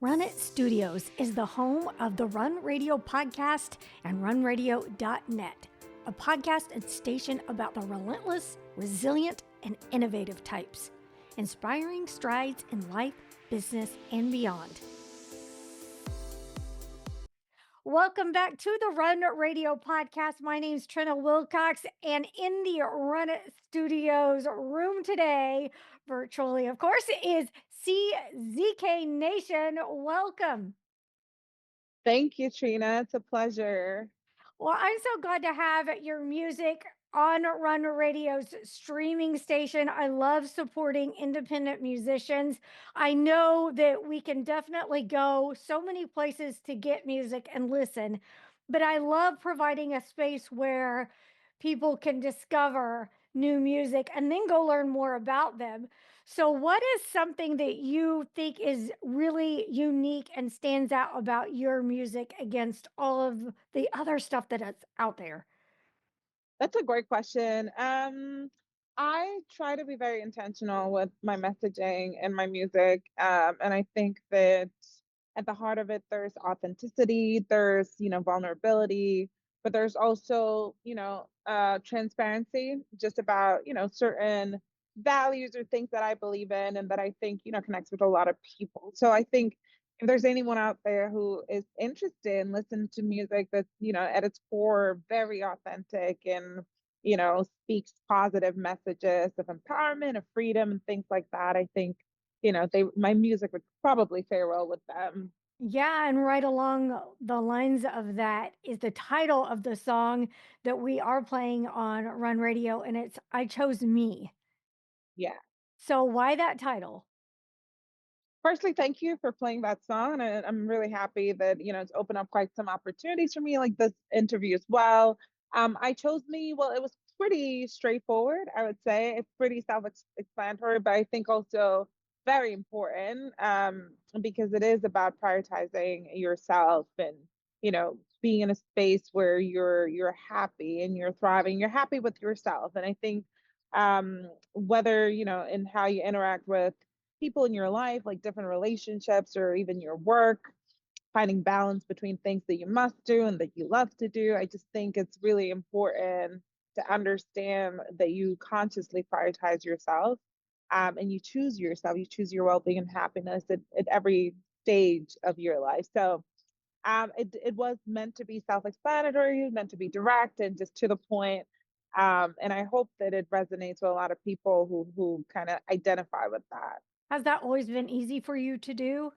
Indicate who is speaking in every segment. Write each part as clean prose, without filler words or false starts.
Speaker 1: Run It Studios is the home of the Run Radio podcast and runradio.net, a podcast and station about the relentless, resilient, and innovative types, inspiring strides in life, business, and beyond. Welcome back to the Run Radio podcast. My name is Trina Wilcox, and in the Run It Studios room today, virtually, of course, is CZK Nation. Welcome.
Speaker 2: Thank you, Trina. It's a pleasure.
Speaker 1: Well, I'm so glad to have your music on Run Radio's streaming station. I love supporting independent musicians. I know that we can definitely go so many places to get music and listen, but I love providing a space where people can discover new music and then go learn more about them. So, what is something that you think is really unique and stands out about your music against all of the other stuff that is out there?
Speaker 2: That's a great question. I try to be very intentional with my messaging and my music. And I think that at the heart of it, there's authenticity, there's, vulnerability, but there's also, transparency just about, certain values or things that I believe in and that I think, connects with a lot of people. So I think if there's anyone out there who is interested in listening to music that's, at its core, very authentic and, speaks positive messages of empowerment, of freedom, and things like that, I think, my music would probably fare well with them.
Speaker 1: Yeah, and right along the lines of that is the title of the song that we are playing on Run Radio, and it's I Chose Me.
Speaker 2: Yeah.
Speaker 1: So, why that title?
Speaker 2: Firstly, thank you for playing that song. And I'm really happy that, it's opened up quite some opportunities for me, like this interview as well. I chose me, well, it was pretty straightforward, I would say. It's pretty self-explanatory, but I think also very important because it is about prioritizing yourself and, being in a space where you're happy and you're thriving, you're happy with yourself. And I think whether, in how you interact with people in your life, like different relationships or even your work, finding balance between things that you must do and that you love to do. I just think it's really important to understand that you consciously prioritize yourself and you choose yourself, you choose your well being and happiness at every stage of your life. So it was meant to be self explanatory, meant to be direct and just to the point. And I hope that it resonates with a lot of people who kind of identify with that.
Speaker 1: Has that always been easy for you to do?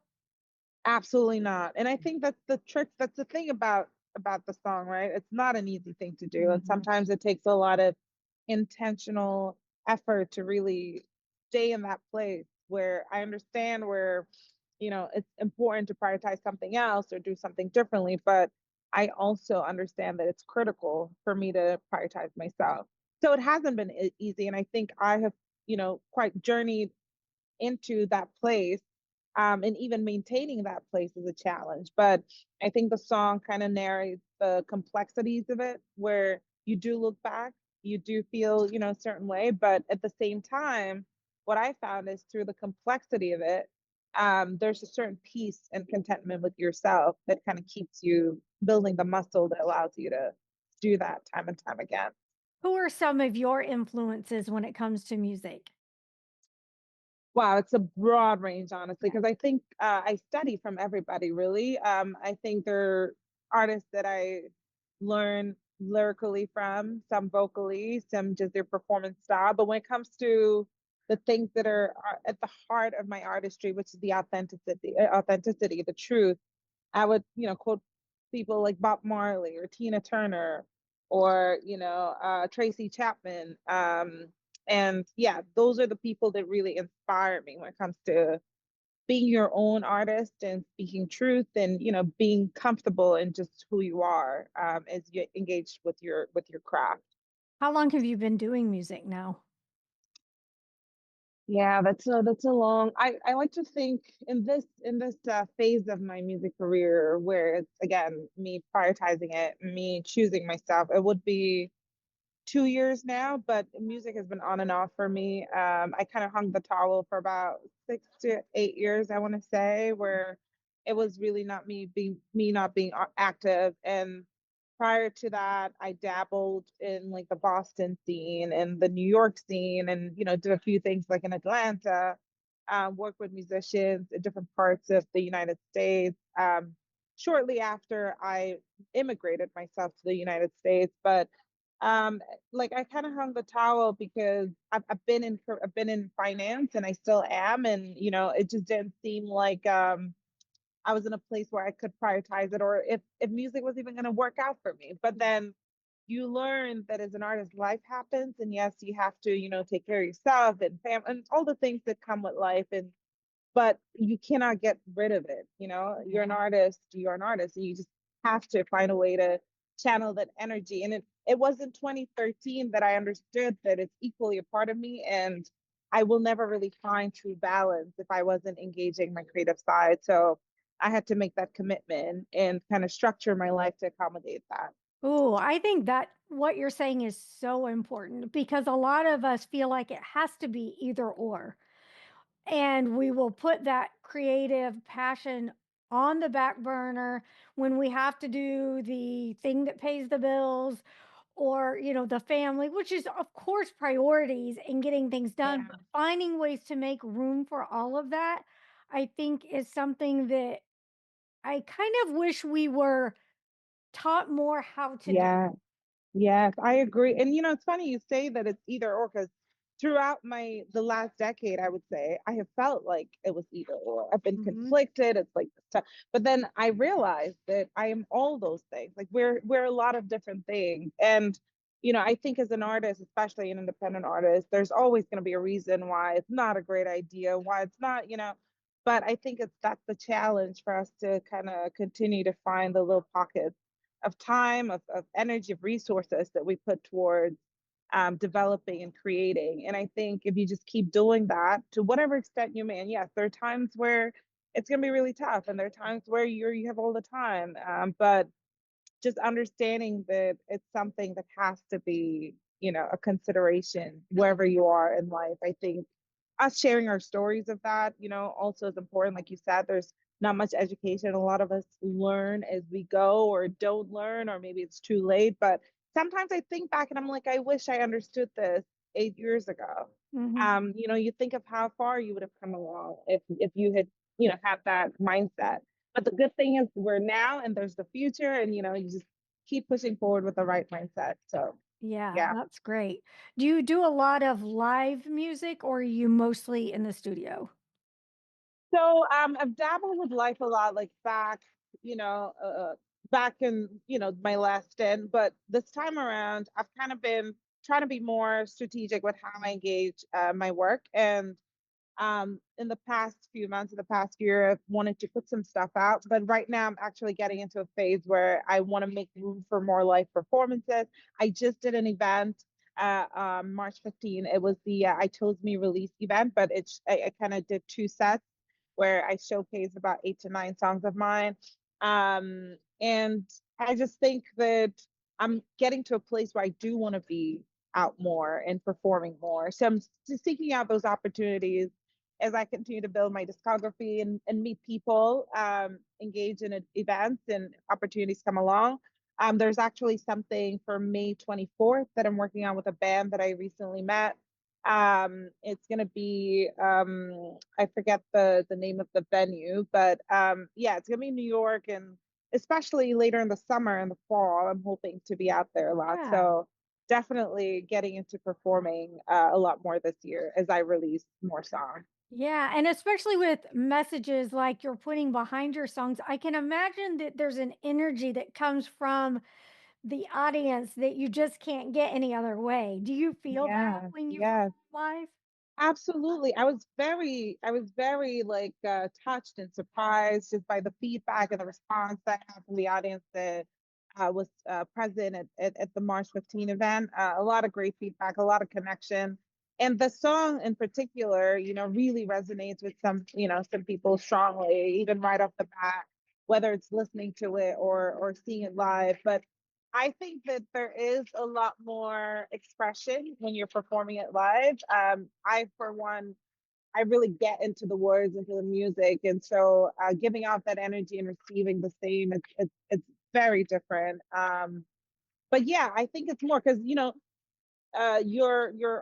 Speaker 2: Absolutely not. And I think that's the trick, that's the thing about the song, right? It's not an easy thing to do. And
Speaker 1: Mhm.
Speaker 2: sometimes it takes a lot of intentional effort to really stay in that place where I understand where, it's important to prioritize something else or do something differently, but I also understand that it's critical for me to prioritize myself. So it hasn't been easy. And I think I have, quite journeyed into that place. And even maintaining that place is a challenge. But I think the song kind of narrates the complexities of it, where you do look back, you do feel, a certain way. But at the same time, what I found is through the complexity of it, there's a certain peace and contentment with yourself that kind of keeps you building the muscle that allows you to do that time and time again.
Speaker 1: Who are some of your influences when it comes to music?
Speaker 2: Wow, it's a broad range, honestly, because I think I study from everybody, really. I think there are artists that I learn lyrically from, some vocally, some just their performance style. But when it comes to the things that are at the heart of my artistry, which is the authenticity, the truth, I would, quote people like Bob Marley or Tina Turner or, Tracy Chapman. And yeah, those are the people that really inspire me when it comes to being your own artist and speaking truth and, being comfortable in just who you are as you engage with your craft.
Speaker 1: How long have you been doing music now?
Speaker 2: Yeah, that's a long. I like to think in this phase of my music career where it's again me prioritizing it, me choosing myself. It would be 2 years now, but music has been on and off for me. I kind of hung the towel for about 6 to 8 years, I want to say, where it was really not me not being active. And prior to that, I dabbled in like the Boston scene and the New York scene, and did a few things like in Atlanta, worked with musicians in different parts of the United States. Shortly after I immigrated myself to the United States, but um, like I kind of hung the towel because I've been in finance and I still am, and it just didn't seem like I was in a place where I could prioritize it, or if music was even going to work out for me. But then you learn that as an artist, life happens, and yes, you have to take care of yourself and family and all the things that come with life, and but you cannot get rid of it. You're an artist, you're an artist, and you just have to find a way to channel that energy. And it was in 2013 that I understood that it's equally a part of me, and I will never really find true balance if I wasn't engaging my creative side. So I had to make that commitment and kind of structure my life to accommodate that.
Speaker 1: Oh, I think that what you're saying is so important because a lot of us feel like it has to be either or. And we will put that creative passion on the back burner when we have to do the thing that pays the bills or, the family, which is, of course, priorities and getting things done.
Speaker 2: Yeah.
Speaker 1: But finding ways to make room for all of that, I think, is something that I kind of wish we were taught more how to do.
Speaker 2: Yeah. Yes, I agree. And it's funny you say that it's either or, because throughout the last decade, I would say I have felt like it was either or. I've been
Speaker 1: Mhm.
Speaker 2: conflicted. It's like this stuff. But then I realized that I am all those things. Like we're a lot of different things. And I think as an artist, especially an independent artist, there's always going to be a reason why it's not a great idea, why it's not. But I think that's the challenge for us to kind of continue to find the little pockets of time, of energy, of resources that we put towards developing and creating. And I think if you just keep doing that to whatever extent you may, and yes, there are times where it's going to be really tough, and there are times where you have all the time. But just understanding that it's something that has to be, a consideration wherever you are in life. I think us sharing our stories of that, also is important. Like you said, there's not much education. A lot of us learn as we go or don't learn, or maybe it's too late. But sometimes I think back and I'm like, I wish I understood this 8 years ago.
Speaker 1: Mhm.
Speaker 2: You think of how far you would have come along if you had, had that mindset. But the good thing is we're now and there's the future, and you just keep pushing forward with the right mindset. So
Speaker 1: Yeah,
Speaker 2: yeah.
Speaker 1: that's great. Do you do a lot of live music or are you mostly in the studio?
Speaker 2: So I've dabbled with life a lot, like back in my last stint, but this time around I've kind of been trying to be more strategic with how I engage my work. And in the past few months, in the past year, I've wanted to put some stuff out, but right now I'm actually getting into a phase where I want to make room for more live performances. I just did an event March 15. It was the I Chose Me release event, but I kind of did two sets where I showcased about 8 to 9 songs of mine. And I just think that I'm getting to a place where I do want to be out more and performing more. So I'm seeking out those opportunities as I continue to build my discography and meet people, engage in events and opportunities come along. There's actually something for May 24th that I'm working on with a band that I recently met. It's gonna be I forget the name of the venue, but yeah, it's gonna be in New York, and especially later in the summer and the fall, I'm hoping to be out there a lot.
Speaker 1: Yeah.
Speaker 2: So definitely getting into performing a lot more this year as I release more songs.
Speaker 1: Yeah, and especially with messages like you're putting behind your songs, I can imagine that there's an energy that comes from the audience that you just can't get any other way. Do you feel that
Speaker 2: Yeah,
Speaker 1: when you
Speaker 2: yeah.
Speaker 1: perform live?
Speaker 2: Absolutely. I was very like touched and surprised just by the feedback and the response that I had from the audience that was present at the March 15 event. A lot of great feedback, a lot of connection. And the song in particular, really resonates with some people strongly, even right off the bat, whether it's listening to it or seeing it live. But I think that there is a lot more expression when you're performing it live. I, for one, I really get into the words, into the music, and so giving out that energy and receiving the same, it's very different. But yeah, I think it's more because your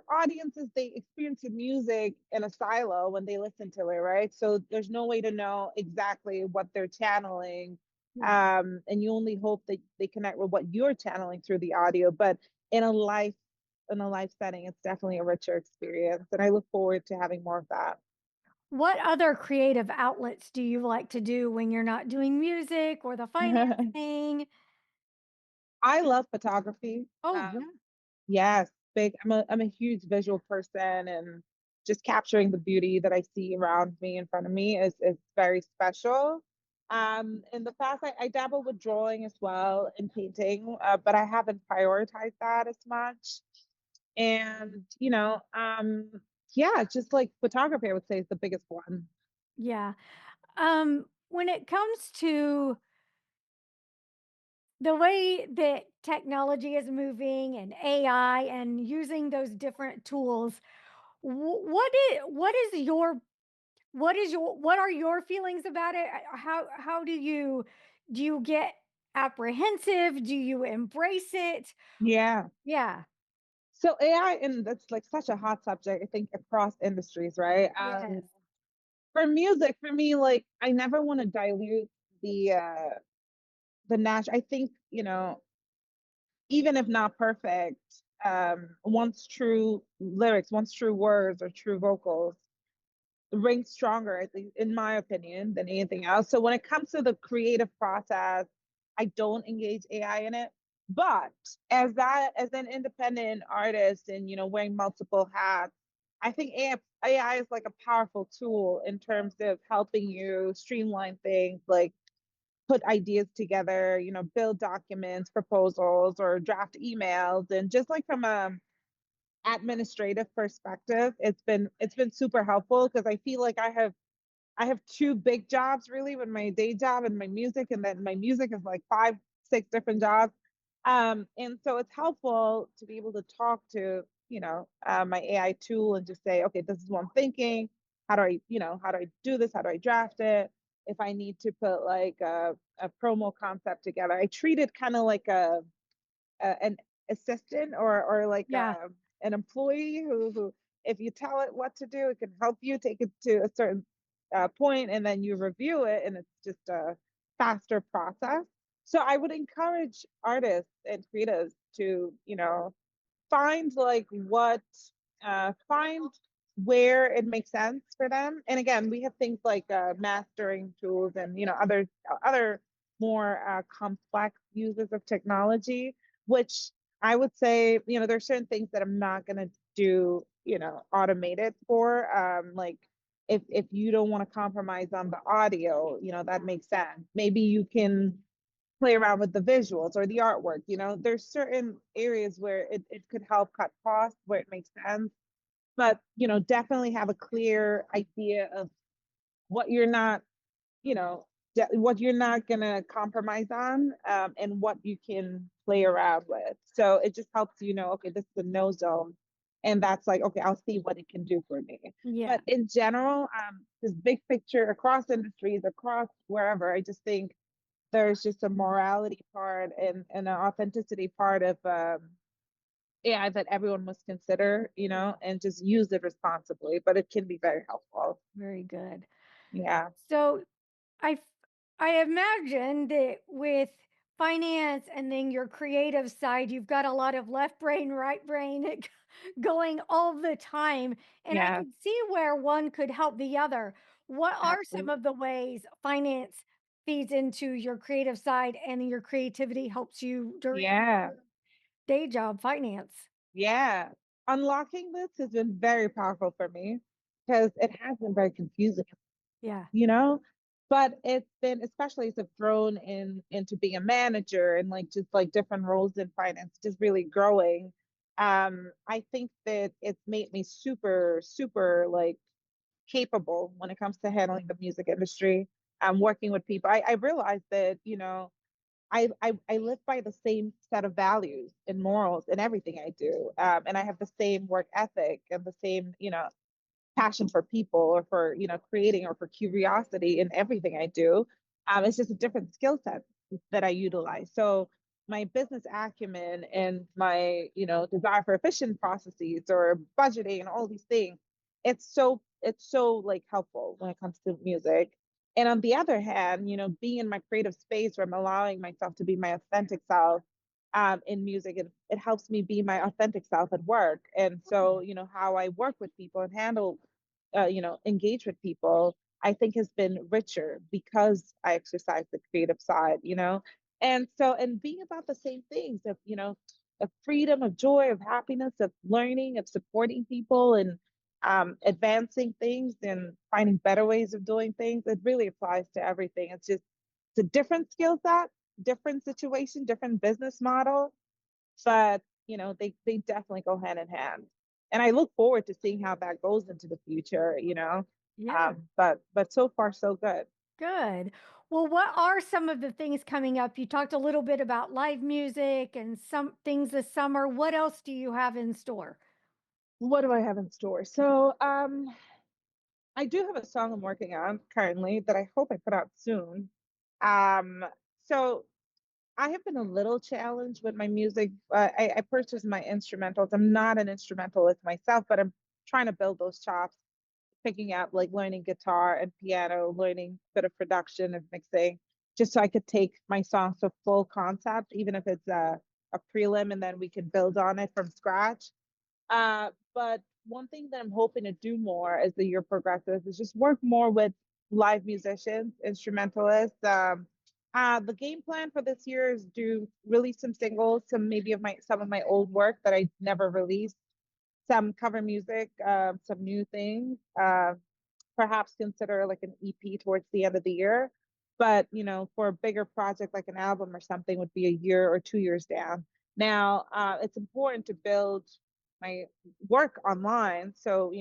Speaker 2: audiences, they experience your music in a silo when they listen to it, right? So there's no way to know exactly what they're channeling,
Speaker 1: Yeah.
Speaker 2: and you only hope that they connect with what you're channeling through the audio. But in a live in a live setting, it's definitely a richer experience, and I look forward to having more of that.
Speaker 1: What other creative outlets do you like to do when you're not doing music or the finance thing?
Speaker 2: I love photography.
Speaker 1: Oh, yeah.
Speaker 2: Yes, big. I'm a huge visual person, and just capturing the beauty that I see around me, in front of me, is very special. In the past, I dabble with drawing as well and painting, but I haven't prioritized that as much. And yeah, just like photography, I would say is the biggest one.
Speaker 1: Yeah. When it comes to the way that technology is moving and AI and using those different tools, what are your feelings about it? How do you get apprehensive? Do you embrace it?
Speaker 2: Yeah.
Speaker 1: Yeah.
Speaker 2: So AI, and that's like such a hot subject, I think, across industries, right?
Speaker 1: Yes.
Speaker 2: For music, for me, like I never want to dilute the uh I think, even if not perfect, once true lyrics, once true words or true vocals ring stronger, I think, in my opinion, than anything else. So when it comes to the creative process, I don't engage AI in it. But as an independent artist and wearing multiple hats, I think AI is like a powerful tool in terms of helping you streamline things, like put ideas together, build documents, proposals, or draft emails. And just like from a administrative perspective, it's been super helpful because I feel like I have two big jobs really, with my day job and my music, and then my music is like five, six different jobs. And so it's helpful to be able to talk to, my AI tool and just say, okay, this is what I'm thinking. How do I do this? How do I draft it? If I need to put like a promo concept together, I treat it kind of like an assistant, or like
Speaker 1: Yeah.
Speaker 2: an employee who, if you tell it what to do, it can help you take it to a certain point, and then you review it, and it's just a faster process. So I would encourage artists and creatives to, find like what find where it makes sense for them. And again, we have things like mastering tools, and other more complex uses of technology, which I would say, there's certain things that I'm not going to do, automated for. Like if you don't want to compromise on the audio, that makes sense. Maybe you can play around with the visuals or the artwork. There's certain areas where it could help cut costs where it makes sense. But, definitely have a clear idea of what you're not, you know, what you're not going to compromise on, and what you can play around with. So it just helps okay, this is a no zone. And that's like, okay, I'll see what it can do for me.
Speaker 1: Yeah.
Speaker 2: But in general, this big picture across industries, across wherever, I just think there's just a morality part and an authenticity part of AI that everyone must consider, and just use it responsibly. But it can be very helpful.
Speaker 1: Very good.
Speaker 2: Yeah,
Speaker 1: So I f- I imagine that with finance and then your creative side, you've got a lot of left brain, right brain going all the time. And I
Speaker 2: yeah,
Speaker 1: can see where one could help the other. What are some
Speaker 2: absolutely.
Speaker 1: of the ways finance feeds into your creative side and your creativity helps you during
Speaker 2: Yeah,
Speaker 1: day job finance?
Speaker 2: yeah. Unlocking this has been very powerful for me because it has been very confusing,
Speaker 1: Yeah.
Speaker 2: you know? But it's been, especially as I've grown into being a manager and like just like different roles in finance, just really growing. I think that it's made me super, super like capable when it comes to handling the music industry. Working with people. I realized that, I live by the same set of values and morals in everything I do. And I have the same work ethic and the same, passion for people or for creating or for curiosity in everything I do. It's just a different skill set that I utilize. So my business acumen and my desire for efficient processes or budgeting and all these things, it's so like helpful when it comes to music. And on the other hand, being in my creative space where I'm allowing myself to be my authentic self in music, it helps me be my authentic self at work. And so, how I work with people and handle engage with people, I think has been richer because I exercise the creative side. And so, and being about the same things of freedom, of joy, of happiness, of learning, of supporting people and advancing things and finding better ways of doing things. It really applies to everything. It's a different skill set, different situation, different business model, but they definitely go hand in hand. And I look forward to seeing how that goes into the future.
Speaker 1: Yeah.
Speaker 2: But so far so good.
Speaker 1: Good. Well, what are some of the things coming up? You talked a little bit about live music and some things this summer. What else do you have in store?
Speaker 2: What do I have in store? So I do have a song I'm working on currently that I hope I put out soon. Um so I have been a little challenged with my music. I purchased my instrumentals. I'm not an instrumentalist myself, but I'm trying to build those chops, picking up like learning guitar and piano, learning a bit of production and mixing, just so I could take my songs to full concept, even if it's a prelim, and then we can build on it from scratch. But one thing that I'm hoping to do more as the year progresses is just work more with live musicians, instrumentalists. The game plan for this year is to release some singles, some of my old work that I never released, some cover music, some new things. Perhaps consider like an EP towards the end of the year. But, for a bigger project like an album or something would be a year or 2 years down. Now, it's important to build my work online. So,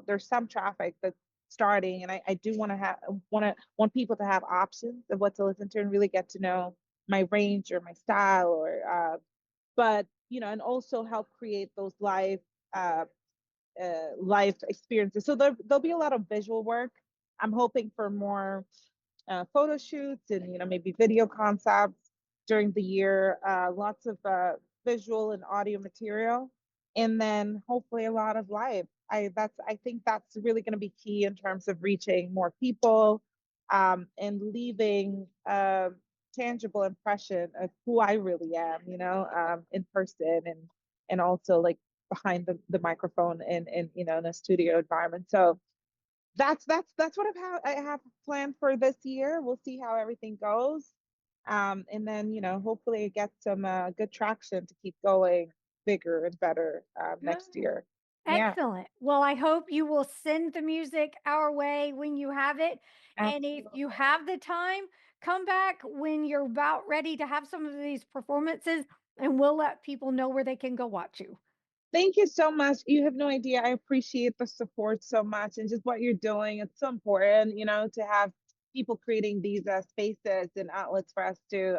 Speaker 2: there's some traffic that's starting, and I do want people to have options of what to listen to and really get to know my range or my style but, and also help create those uh, life experiences. So there'll be a lot of visual work. I'm hoping for more photo shoots and maybe video concepts during the year. Lots of visual and audio material, and then hopefully a lot of live. I think that's really going to be key in terms of reaching more people and leaving a tangible impression of who I really am. In person and also like behind the microphone in a studio environment. So that's what I have planned for this year. We'll see how everything goes. And then, hopefully get some good traction to keep going bigger and better next
Speaker 1: Good.
Speaker 2: year. Yeah.
Speaker 1: Excellent. Well, I hope you will send the music our way when you have it. And if you
Speaker 2: Absolutely.
Speaker 1: have the time, come back when you're about ready to have some of these performances, and we'll let people know where they can go watch you.
Speaker 2: Thank you so much. You have no idea. I appreciate the support so much and just what you're doing. It's so important, to have people creating these spaces and outlets for us to,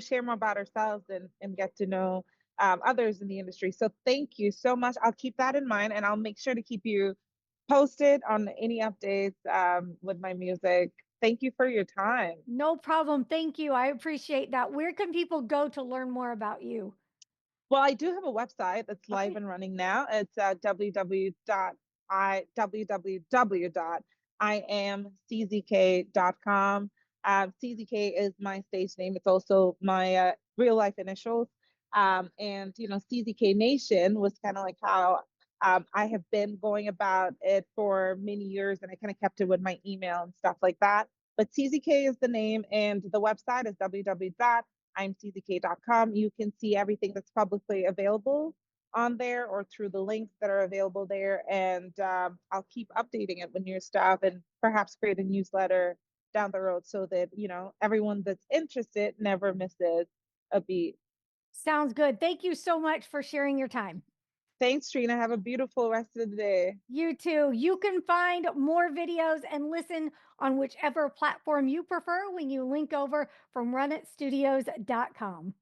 Speaker 2: share more about ourselves and get to know others in the industry. So thank you so much. I'll keep that in mind and I'll make sure to keep you posted on any updates with my music. Thank you for your time.
Speaker 1: No problem. Thank you. I appreciate that. Where can people go to learn more about you?
Speaker 2: Well, I do have a website that's live
Speaker 1: Okay.
Speaker 2: and running now. It's www.iamczk.com. CZK is my stage name. It's also my real life initials. And CZK Nation was kind of like how I have been going about it for many years, and I kind of kept it with my email and stuff like that. But CZK is the name, and the website is www.imczk.com. You can see everything that's publicly available on there or through the links that are available there. And I'll keep updating it with new stuff and perhaps create a newsletter down the road so that, everyone that's interested never misses a beat.
Speaker 1: Sounds good. Thank you so much for sharing your time.
Speaker 2: Thanks, Trina. Have a beautiful rest of the day.
Speaker 1: You too. You can find more videos and listen on whichever platform you prefer when you link over from runitstudios.com.